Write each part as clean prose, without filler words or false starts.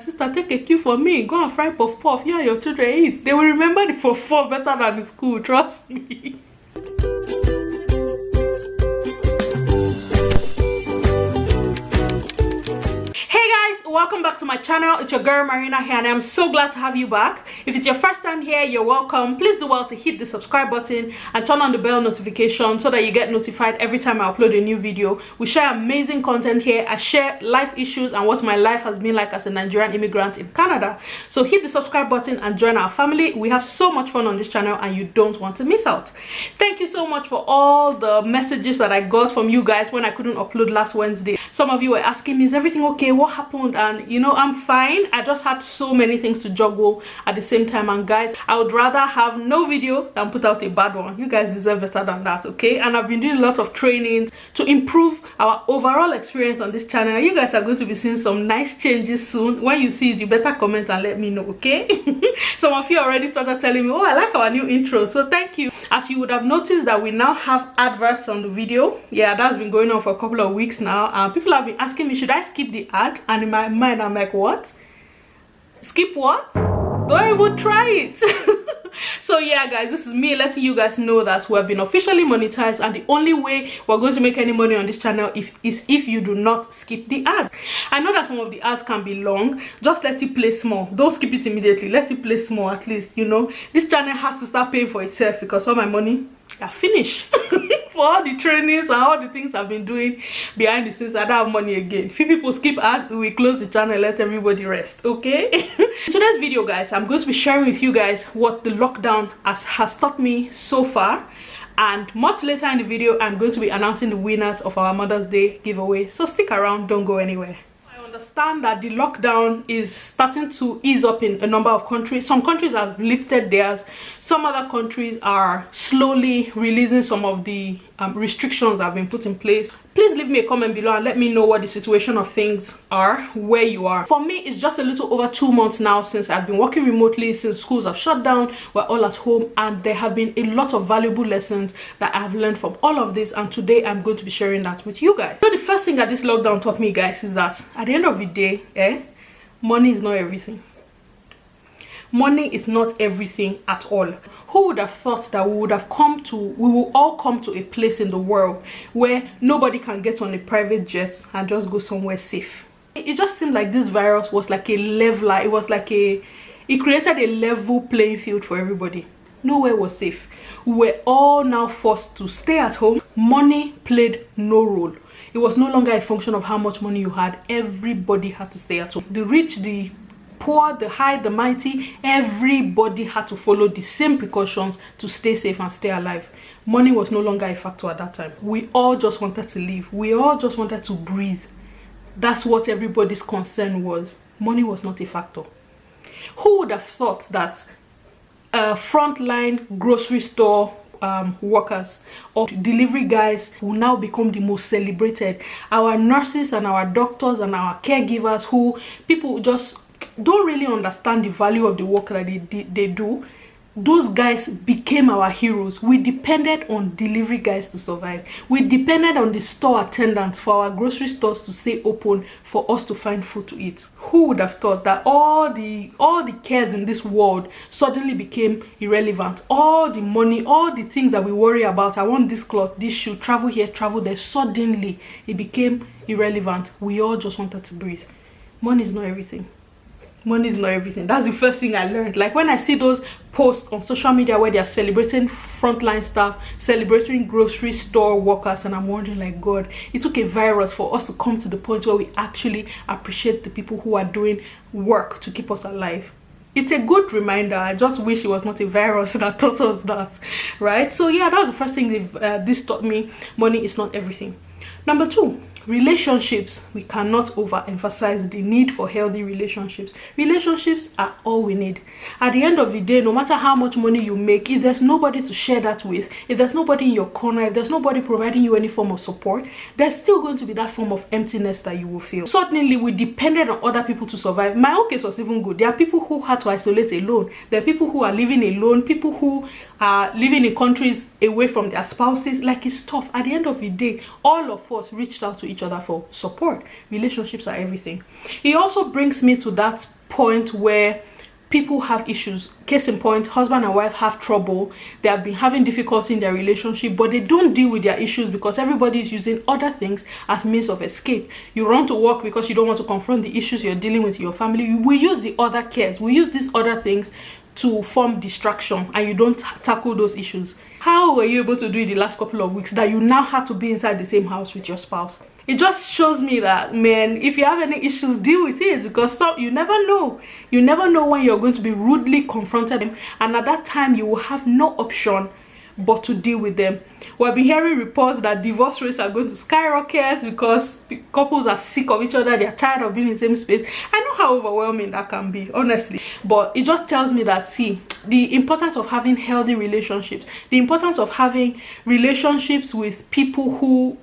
sister, take a cue for me. Go and fry puff puff. Yeah, your children eat. They will remember the puff puff better than the school. Trust me. Welcome back to my channel. It's your girl Marina here, and I'm so glad to have you back. If it's your first time here, you're welcome. Please do well to hit the subscribe button and turn on the bell notification so that you get notified every time I upload a new video. We share amazing content here. I share life issues and what my life has been like as a Nigerian immigrant in Canada. So hit the subscribe button and join our family. We have so much fun on this channel and you don't want to miss out. Thank you so much for all the messages that I got from you guys when I couldn't upload last Wednesday. Some of you were asking me, is everything okay? What happened? And you know, I'm fine. I just had so many things to juggle at the same time, and guys, I would rather have no video than put out a bad one. You guys deserve better than that, okay? And I've been doing a lot of trainings to improve our overall experience on this channel. You guys are going to be seeing some nice changes soon. When you see it, you better comment and let me know, okay? Some of you already started telling me, oh, I like our new intro, so thank you. As you would have noticed that we now have adverts on the video. Yeah, that's been going on for a couple of weeks now, and people have been asking me, should I skip the ad? And in my mind, I'm like, what? Skip what? Don't even try it. So yeah, guys, this is me letting you guys know that we have been officially monetized, and the only way we're going to make any money on this channel is if you do not skip the ad. I know that some of the ads can be long. Just let it play small. Don't skip it immediately. Let it play small at least, you know. This channel has to start paying for itself because all my money are finished. For all the trainings and all the things I've been doing behind the scenes, I don't have money again. Few people skip ads, we close the channel, let everybody rest, okay? In today's video, guys, I'm going to be sharing with you guys what the lockdown has taught me so far, and much later in the video I'm going to be announcing the winners of our Mother's Day giveaway. So stick around, don't go anywhere. Understand that the lockdown is starting to ease up in a number of countries. Some countries have lifted theirs. Some other countries are slowly releasing some of the restrictions that have been put in place. Please leave me a comment below and let me know what the situation of things are where you are. For me, it's just a little over 2 months now since I've been working remotely, since schools have shut down, we're all at home, and there have been a lot of valuable lessons that I've learned from all of this, and today I'm going to be sharing that with you guys. So the first thing that this lockdown taught me, guys, is that at the end of the day, money is not everything. Money is not everything at all. Who would have thought that we will all come to a place in the world where nobody can get on a private jet and just go somewhere safe? It just seemed like this virus was like a leveler. It was like it created a level playing field for everybody. Nowhere was safe. We were all now forced to stay at home. Money played no role. It was no longer a function of how much money you had. Everybody had to stay at home. The rich, the poor, the high, the mighty, everybody had to follow the same precautions to stay safe and stay alive. Money was no longer a factor at that time. We all just wanted to live. We all just wanted to breathe. That's what everybody's concern was. Money was not a factor. Who would have thought that frontline grocery store workers or delivery guys will now become the most celebrated? Our nurses and our doctors and our caregivers, who people just don't really understand the value of the work that they do, those guys became our heroes. We depended on delivery guys to survive. We depended on the store attendants for our grocery stores to stay open for us to find food to eat. Who would have thought that all the cares in this world suddenly became irrelevant? All the money, all the things that we worry about, I want this cloth, this shoe, travel here, travel there, suddenly it became irrelevant. We all just wanted to breathe. Money is not everything. Money is not everything. That's the first thing I learned. Like when I see those posts on social media where they are celebrating frontline staff, celebrating grocery store workers, and I'm wondering, like, God, it took a virus for us to come to the point where we actually appreciate the people who are doing work to keep us alive. It's a good reminder. I just wish it was not a virus that taught us that, right? So yeah, that's the first thing this taught me. Money is not everything. Number 2, relationships. We cannot overemphasize the need for healthy relationships. Relationships are all we need. At the end of the day, no matter how much money you make, if there's nobody to share that with, if there's nobody in your corner, if there's nobody providing you any form of support, there's still going to be that form of emptiness that you will feel. Suddenly, we depended on other people to survive. My own case was even good. There are people who had to isolate alone. There are people who are living alone, people who are living in countries away from their spouses. Like, it's tough. At the end of the day, all of us reached out to each other for support. Relationships are everything. It also brings me to that point where people have issues. Case in point, husband and wife have trouble. They have been having difficulty in their relationship, but they don't deal with their issues because everybody is using other things as means of escape. You run to work because you don't want to confront the issues you're dealing with in your family. We use the other cares. We use these other things to form distraction, and you don't tackle those issues. How were you able to do it the last couple of weeks that you now had to be inside the same house with your spouse? It just shows me that, man, if you have any issues, deal with it, because you never know. You never know when you're going to be rudely confronted, and at that time you will have no option but to deal with them. We've been hearing reports that divorce rates are going to skyrocket because couples are sick of each other. They're tired of being in the same space. I know how overwhelming that can be, honestly, but it just tells me that, see, the importance of having healthy relationships, the importance of having relationships with people who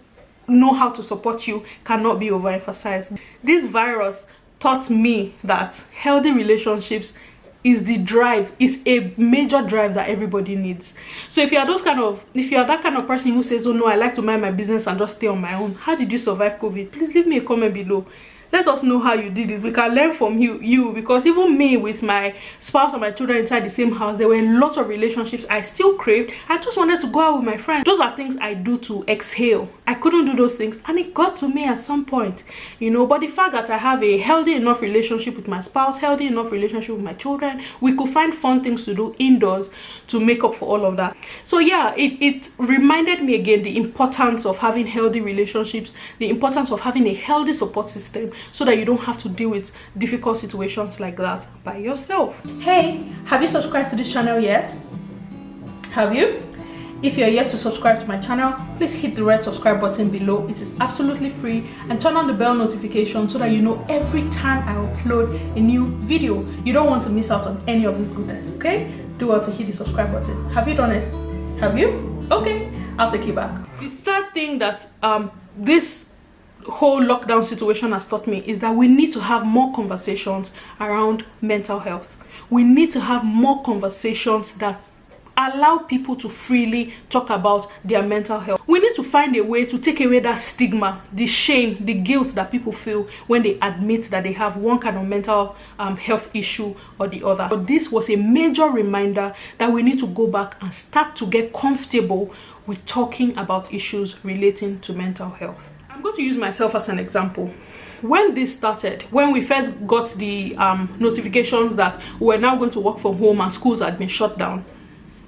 know how to support you cannot be overemphasized. This virus taught me that healthy relationships is the drive, is a major drive that everybody needs. So if you are that kind of person who says, oh no, I like to mind my business and just stay on my own, how did you survive COVID? Please leave me a comment below. Let us know how you did it. We can learn from you, because even me, with my spouse and my children inside the same house, there were lots of relationships I still craved. I just wanted to go out with my friends. Those are things I do to exhale. I couldn't do those things, and it got to me at some point, you know. But the fact that I have a healthy enough relationship with my spouse, healthy enough relationship with my children, we could find fun things to do indoors to make up for all of that. So yeah, it reminded me again the importance of having healthy relationships, the importance of having a healthy support system, so that you don't have to deal with difficult situations like that by yourself. Hey, have you subscribed to this channel yet? Have you? If you're yet to subscribe to my channel, please hit the red subscribe button below. It is absolutely free, and turn on the bell notification so that you know every time I upload a new video. You don't want to miss out on any of this goodness, okay? Do well to hit the subscribe button. Have you done it? Have you? Okay, I'll take you back. The third thing that this whole lockdown situation has taught me is that we need to have more conversations around mental health. We need to have more conversations that allow people to freely talk about their mental health. We need to find a way to take away that stigma, the shame, the guilt that people feel when they admit that they have one kind of mental health issue or the other. But this was a major reminder that we need to go back and start to get comfortable with talking about issues relating to mental health. I'm going to use myself as an example. When this started, when we first got the notifications that we're now going to work from home and schools had been shut down,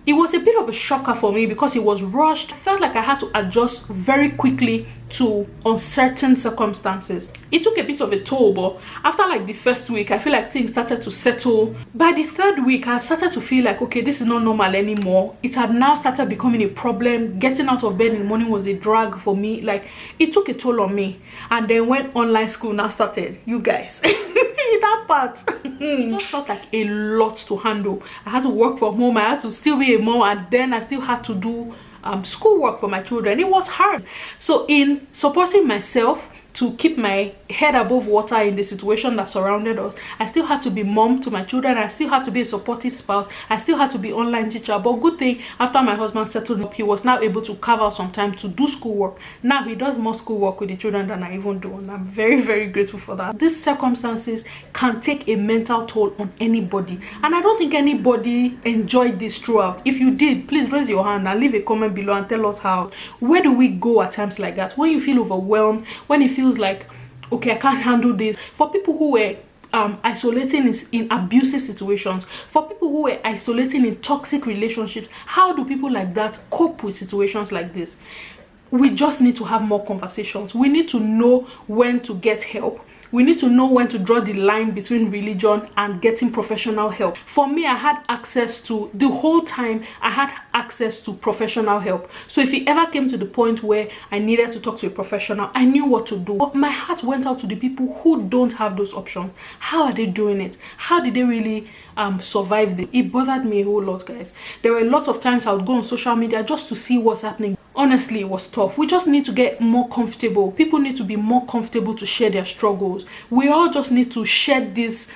it was a bit of a shocker for me because it was rushed. I felt like I had to adjust very quickly to uncertain circumstances. It took a bit of a toll, but after like the first week, I feel like things started to settle. By the third week, I started to feel like, okay, this is not normal anymore. It had now started becoming a problem. Getting out of bed in the morning was a drag for me. Like, it took a toll on me. And then when online school now started, you guys, that part, it just felt like a lot to handle. I had to work from home. I had to still be a mom, and then I still had to do schoolwork for my children. It was hard. So in supporting myself to keep my head above water in the situation that surrounded us, I still had to be mom to my children. I still had to be a supportive spouse. I still had to be online teacher. But good thing, after my husband settled up, he was now able to carve out some time to do schoolwork. Now he does more schoolwork with the children than I even do, and I'm very, very grateful for that. These circumstances can take a mental toll on anybody, and I don't think anybody enjoyed this throughout. If you did, please raise your hand and leave a comment below and tell us how. Where do we go at times like that? When you feel overwhelmed, when it feels like, okay, I can't handle this. For people who were isolating in abusive situations, for people who were isolating in toxic relationships, how do people like that cope with situations like this? We just need to have more conversations. We need to know when to get help. We need to know when to draw the line between religion and getting professional help. For me, I had access to, the whole time, I had access to professional help. So if it ever came to the point where I needed to talk to a professional, I knew what to do. But my heart went out to the people who don't have those options. How are they doing it? How did they really survive this? It bothered me a whole lot, guys. There were lots of times I would go on social media just to see what's happening. Honestly, it was tough. We just need to get more comfortable. People need to be more comfortable to share their struggles. We all just need to shed this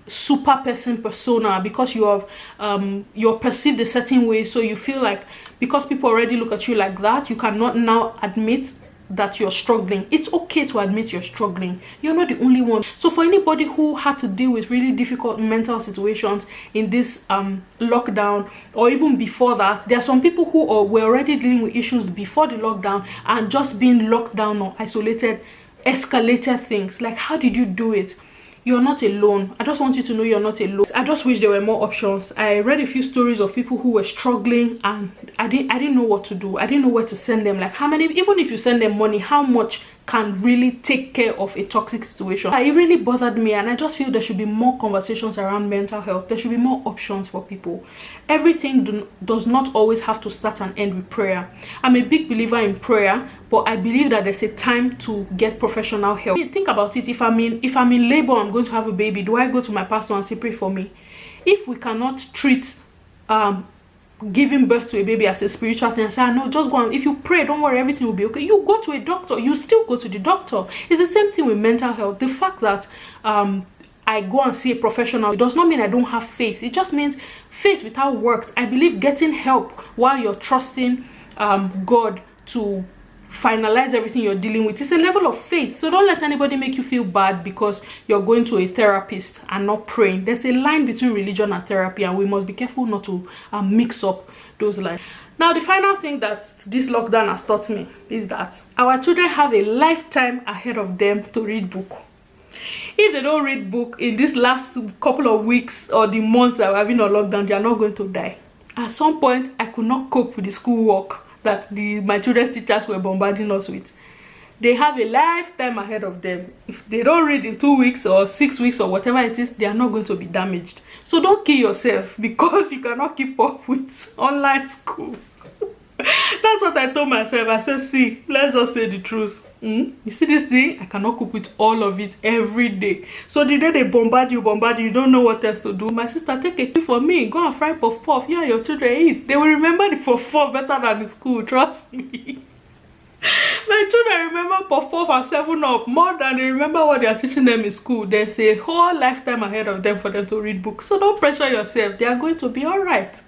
super person persona because you're perceived a certain way. So you feel like because people already look at you like that, you cannot now admit that you're struggling. It's okay to admit you're struggling. You're not the only one. So for anybody who had to deal with really difficult mental situations in this lockdown, or even before that, there are some people who were already dealing with issues before the lockdown, and just being locked down or isolated escalated things. Like, how did you do it? You're not alone. I just want you to know you're not alone. I just wish there were more options. I read a few stories of people who were struggling, and I didn't know what to do. I didn't know where to send them. Like, how many, even if you send them money, how much can really take care of a toxic situation? It really bothered me, and I just feel there should be more conversations around mental health. There should be more options for people. Everything does not always have to start and end with prayer. I'm a big believer in prayer, but I believe that there's a time to get professional help. Think about it. If I'm in labor, I'm going to have a baby, do I go to my pastor and say, pray for me? If we cannot treat giving birth to a baby as a spiritual thing, I say, no, just go, and if you pray, don't worry, everything will be okay. You go to a doctor, you still go to the doctor. It's the same thing with mental health. The fact that I go and see a professional, it does not mean I don't have faith. It just means faith without works. I believe getting help while you're trusting God to finalize everything you're dealing with, it's a level of faith. So don't let anybody make you feel bad because you're going to a therapist and not praying. There's a line between religion and therapy, and we must be careful not to mix up those lines. Now, the final thing that this lockdown has taught me is that our children have a lifetime ahead of them to read book. If they don't read book in this last couple of weeks or the months that we're having a lockdown, they are not going to die. At some point, I could not cope with the schoolwork that my children's teachers were bombarding us with. They have a lifetime ahead of them. If they don't read in 2 weeks or 6 weeks or whatever it is, they are not going to be damaged. So don't kill yourself because you cannot keep up with online school. That's what I told myself. I said, see, let's just say the truth. You see this thing, I cannot cope with all of it every day. So the day they bombard you, you don't know what else to do. My sister, take a tip from me, go and fry puff puff. Yeah, your children eat. They will remember the puff puff better than the school, trust me. My children remember puff puff and 7-Up more than they remember what they are teaching them in school. There's a whole lifetime ahead of them for them to read books. So don't pressure yourself. They are going to be all right.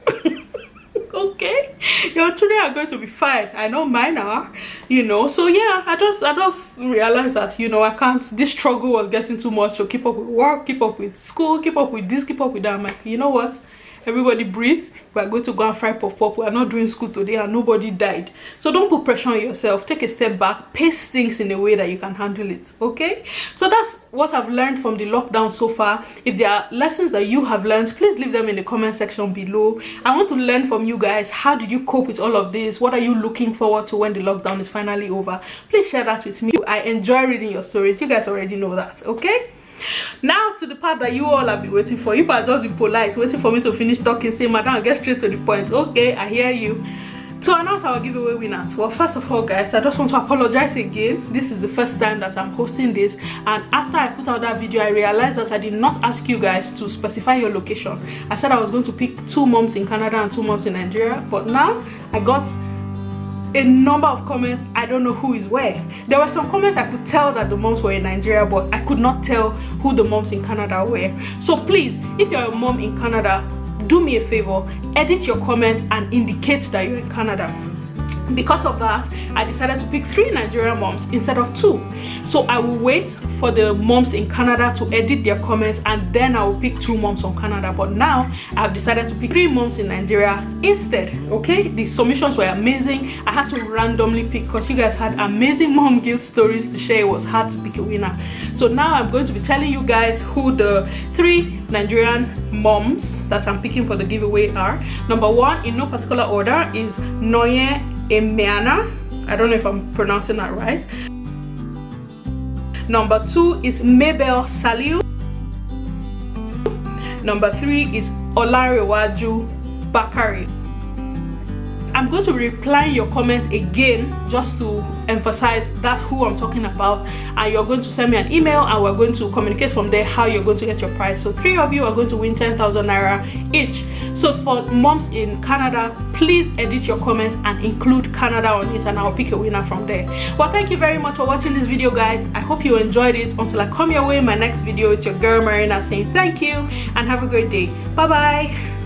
Okay, your children are going to be fine. I know mine are, you know. So yeah, I just realized that, you know, I can't, this struggle was getting too much to keep up with work, keep up with school, keep up with this, keep up with that. I'm like, you know what, everybody breathe. We are going to go and fry puff puff. We are not doing school today and nobody died. So don't put pressure on yourself. Take a step back, pace things in a way that you can handle it. Okay, so that's what I've learned from the lockdown so far. If there are lessons that you have learned, please leave them in the comment section below. I want to learn from you guys. How did you cope with all of this? What are you looking forward to when the lockdown is finally over? Please share that with me. I enjoy reading your stories. You guys already know that. Okay, now to the part that you all have been waiting for. You are just be polite, waiting for me to finish talking, say, madam, get straight to the point. Okay, I hear you. To announce our giveaway winners, well, first of all, guys, I just want to apologize again. This is the first time that I'm hosting this, and after I put out that video, I realized that I did not ask you guys to specify your location. I said I was going to pick 2 moms in Canada and 2 moms in Nigeria, but now I got a number of comments. I don't know who is where. There were some comments I could tell that the moms were in Nigeria, but I could not tell who the moms in Canada were. So please, if you're a mom in Canada, do me a favor, edit your comment and indicate that you're in Canada. Because of that, I decided to pick 3 Nigerian moms instead of 2. So I will wait for the moms in Canada to edit their comments, and then I will pick 2 moms from Canada. But now I've decided to pick 3 moms in Nigeria instead. Okay, the submissions were amazing. I had to randomly pick because you guys had amazing mom guilt stories to share. It was hard to pick a winner. So now I'm going to be telling you guys who the 3 Nigerian moms that I'm picking for the giveaway are. Number 1, in no particular order, is Noye Emeana. I don't know if I'm pronouncing that right. Number 2 is Mabel Saliu. Number 3 is Olarewaju Bakari. I'm going to reply your comments again just to emphasize that's who I'm talking about, and you're going to send me an email and we're going to communicate from there how you're going to get your prize. So 3 of you are going to win 10,000 naira each. So for moms in Canada, please edit your comments and include Canada on it, and I'll pick a winner from there. Well, thank you very much for watching this video, guys. I hope you enjoyed it. Until I come your way in my next video, it's your girl Marina saying thank you and have a great day. Bye bye.